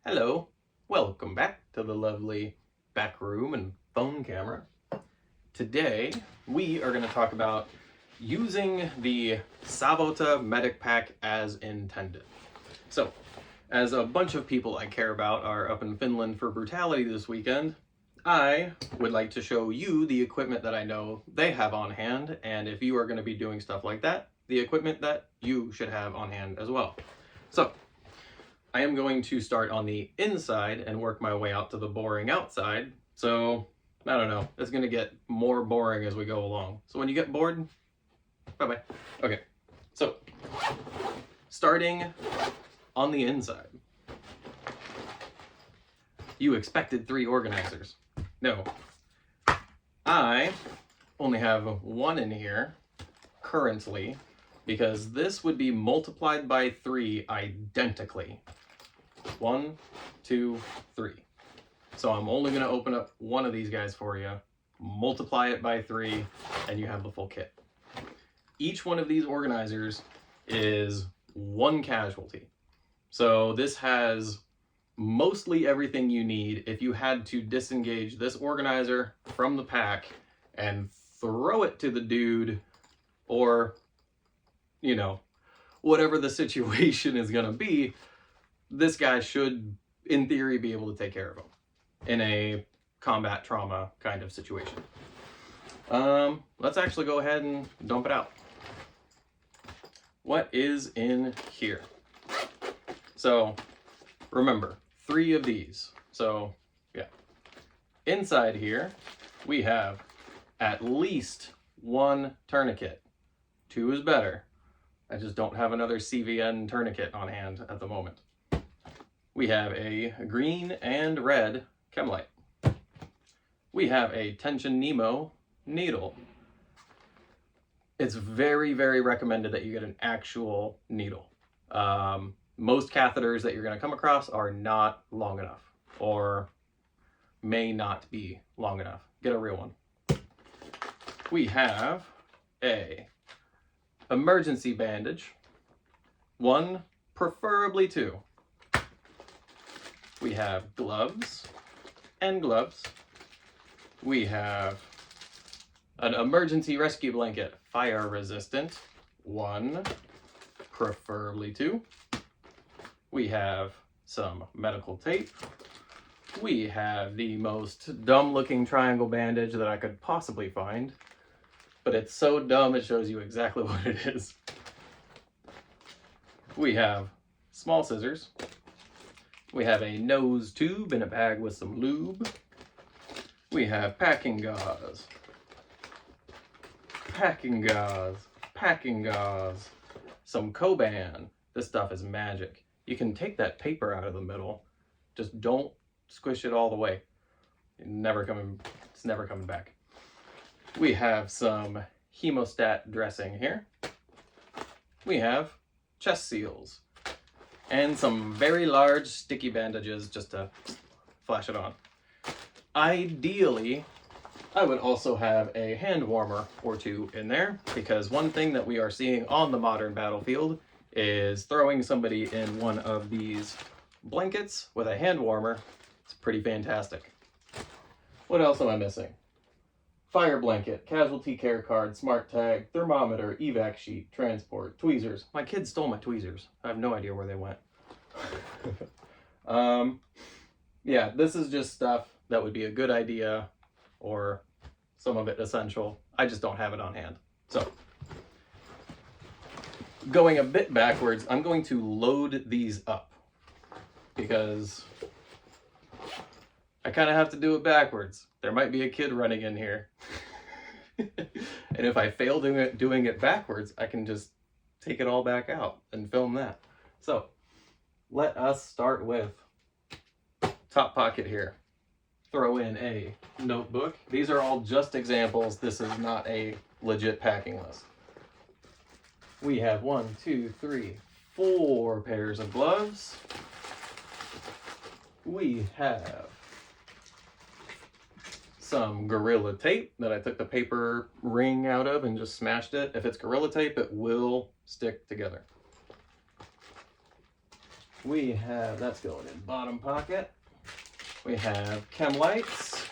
Hello, welcome back to the lovely back room and phone camera. Today we are going to talk about using the Savota Medic Pack as intended. So, as a bunch of people I care about are up in Finland for brutality this weekend, I would like to show you the equipment that I know they have on hand, and if you are going to be doing stuff like that, the equipment that you should have on hand as well. So, I am going to start on the inside and work my way out to the boring outside. So, I don't know, it's going to get more boring as we go along. So when you get bored, bye-bye. Okay, so starting on the inside. You expected 3 organizers. No. I only have 1 in here currently because this would be multiplied by 3 identically. 1, 2, 3. So I'm only going to open up 1 of these guys for you, multiply it by 3, and you have the full kit. Each one of these organizers is 1 casualty. So this has mostly everything you need if you had to disengage this organizer from the pack and throw it to the dude, or, you know, whatever the situation is going to be. This guy should, in theory, be able to take care of him in a combat trauma kind of situation. Let's actually go ahead and dump it out. What is in here? So, remember, 3 of these. So, yeah. Inside here, we have at least 1 tourniquet. 2 is better. I just don't have another CVN tourniquet on hand at the moment. We have a green and red Chemlite. We have a Tension Nemo needle. It's very, very recommended that you get an actual needle. Most catheters that you're going to come across are not long enough, or may not be long enough. Get a real one. We have a emergency bandage. 1, preferably 2. We have gloves and gloves. We have an emergency rescue blanket, fire resistant. 1, preferably 2. We have some medical tape. We have the most dumb looking triangle bandage that I could possibly find, but it's so dumb it shows you exactly what it is. We have small scissors. We have a nose tube in a bag with some lube. We have packing gauze. Packing gauze. Packing gauze. Some Coban. This stuff is magic. You can take that paper out of the middle. Just don't squish it all the way. It's never coming back. We have some hemostat dressing here. We have chest seals. And some very large sticky bandages just to flash it on. Ideally, I would also have a hand warmer or 2 in there, because one thing that we are seeing on the modern battlefield is throwing somebody in one of these blankets with a hand warmer. It's pretty fantastic. What else am I missing? Fire blanket, casualty care card, smart tag, thermometer, evac sheet, transport, tweezers. My kids stole my tweezers. I have no idea where they went. Yeah, this is just stuff that would be a good idea, or some of it essential. I just don't have it on hand. So, going a bit backwards, I'm going to load these up because I kind of have to do it backwards. There might be a kid running in here. And if I fail doing it backwards, I can just take it all back out and film that. So, let us start with top pocket here. Throw in a notebook. These are all just examples. This is not a legit packing list. We have 1, 2, 3, 4 pairs of gloves. We have some Gorilla Tape that I took the paper ring out of and just smashed it. If it's Gorilla Tape, it will stick together. We have, that's going in bottom pocket. We have chem lights.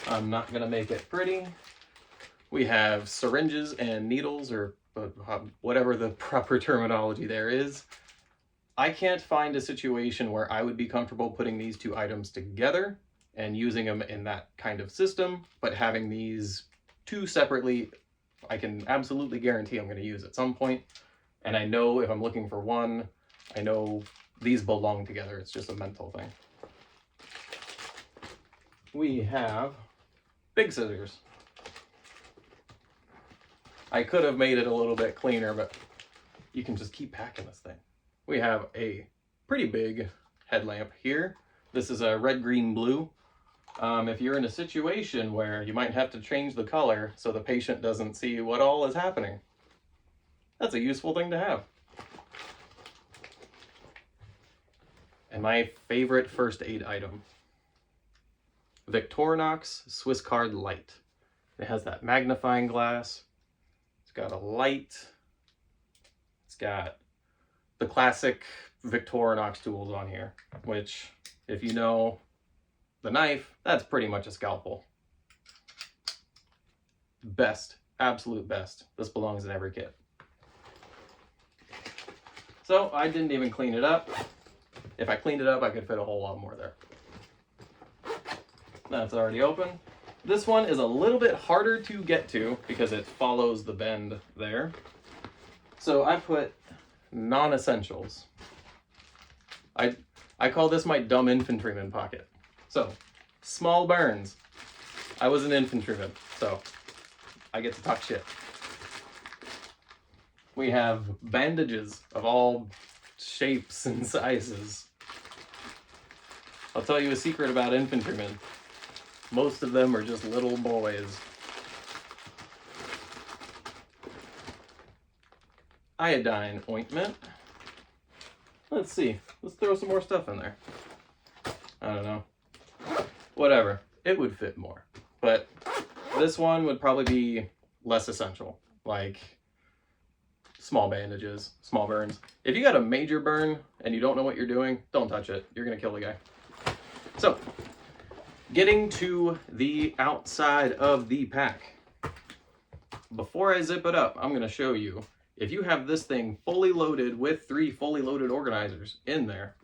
I'm not gonna make it pretty. We have syringes and needles, or whatever the proper terminology there is. I can't find a situation where I would be comfortable putting these two items together and using them in that kind of system, but having these two separately, I can absolutely guarantee I'm going to use at some point. And I know if I'm looking for one, I know these belong together. It's just a mental thing. We have big scissors. I could have made it a little bit cleaner, but you can just keep packing this thing. We have a pretty big headlamp here. This is a red, green, blue. If you're in a situation where you might have to change the color so the patient doesn't see what all is happening, that's a useful thing to have. And my favorite first aid item, Victorinox Swiss Card Light. It has that magnifying glass. It's got a light. It's got the classic Victorinox tools on here, which, if you know the knife, that's pretty much a scalpel. Best, absolute best. This belongs in every kit. So I didn't even clean it up. If I cleaned it up, I could fit a whole lot more there. That's already open. This one is a little bit harder to get to because it follows the bend there. So I put non-essentials. I call this my dumb infantryman pocket. So, small burns. I was an infantryman, so I get to talk shit. We have bandages of all shapes and sizes. I'll tell you a secret about infantrymen. Most of them are just little boys. Iodine ointment. Let's see. Let's throw some more stuff in there. I don't know. Whatever. It would fit more. But this one would probably be less essential. Like small bandages, small burns. If you got a major burn and you don't know what you're doing, don't touch it. You're going to kill the guy. So, getting to the outside of the pack. Before I zip it up, I'm going to show you, if you have this thing fully loaded with 3 fully loaded organizers in there,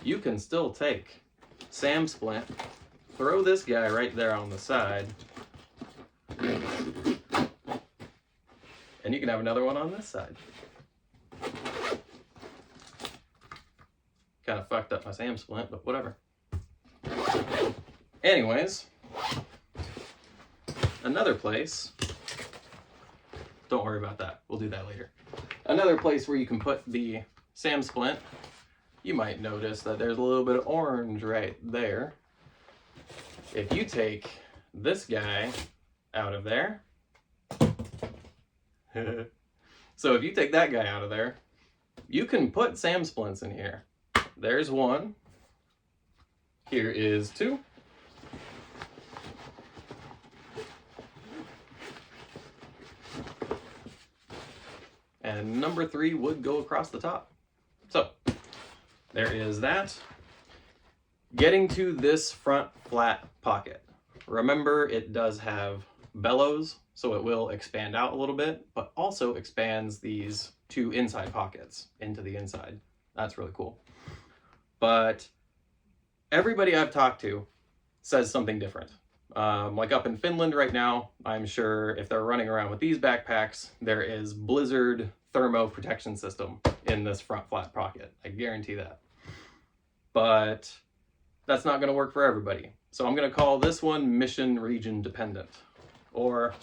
you can still take Sam Splint, throw this guy right there on the side, and you can have another one on this side. Kind of fucked up my Sam Splint, but whatever. Anyways, another place, don't worry about that, we'll do that later. Another place where you can put the Sam Splint, you might notice that there's a little bit of orange right there. If you take this guy out of there, so if you take that guy out of there, you can put Sam Splints in here. There's one. Here is 2. And number 3 would go across the top. So, there is that. Getting to this front flat pocket. Remember, it does have bellows, so it will expand out a little bit, but also expands these 2 inside pockets into the inside. That's really cool. But everybody I've talked to says something different. Like up in Finland right now, I'm sure if they're running around with these backpacks, there is blizzard thermo protection system in this front flat pocket. I guarantee that. But that's not going to work for everybody. So I'm going to call this one mission region dependent. Or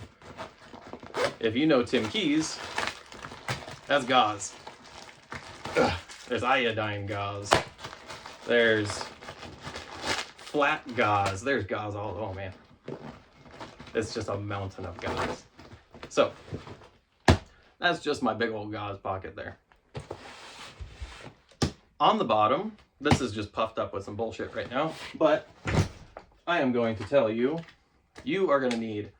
if you know Tim Keys, that's gauze. Ugh, there's iodine gauze. There's flat gauze. There's gauze all, oh man. It's just a mountain of gauze. So, that's just my big old gauze pocket there. On the bottom, this is just puffed up with some bullshit right now, but I am going to tell you, you are going to need,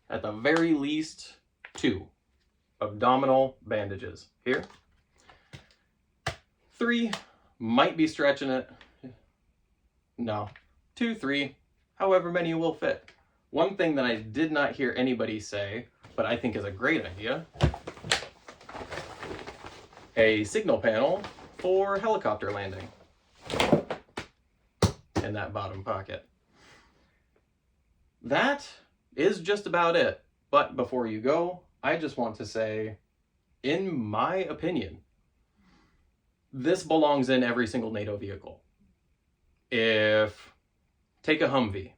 at the very least, 2 abdominal bandages. Here. 3 Might be stretching it. No, 2, 3, however many will fit. One thing that I did not hear anybody say, but I think is a great idea, a signal panel for helicopter landing in that bottom pocket. That is just about it. But before you go, I just want to say, in my opinion, this belongs in every single NATO vehicle. Take a Humvee,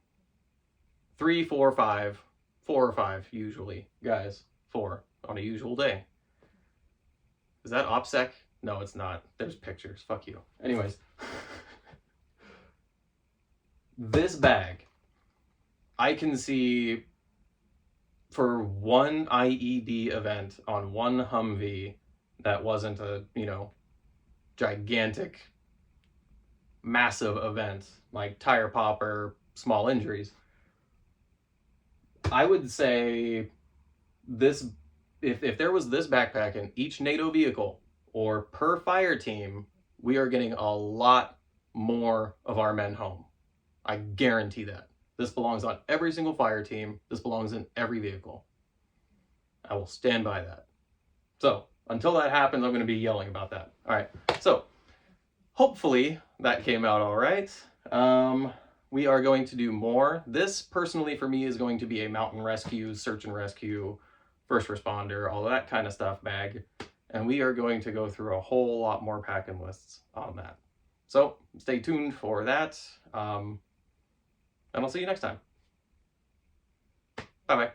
3, 4, 5, 4 or 5 usually, guys, 4 on a usual day. Is that OPSEC? No, it's not. There's pictures. Fuck you. Anyways, this bag, I can see for one IED event on one Humvee that wasn't a, gigantic, massive event like tire pop or small injuries. I would say this, if there was this backpack in each NATO vehicle or per fire team, we are getting a lot more of our men home. I guarantee that. This belongs on every single fire team. This belongs in every vehicle. I will stand by that. So until that happens, I'm going to be yelling about that. All right. So hopefully that came out all right. We are going to do more. This personally for me is going to be a mountain rescue, search and rescue, first responder, all of that kind of stuff bag. And we are going to go through a whole lot more packing lists on that. So stay tuned for that. And I'll see you next time. Bye-bye.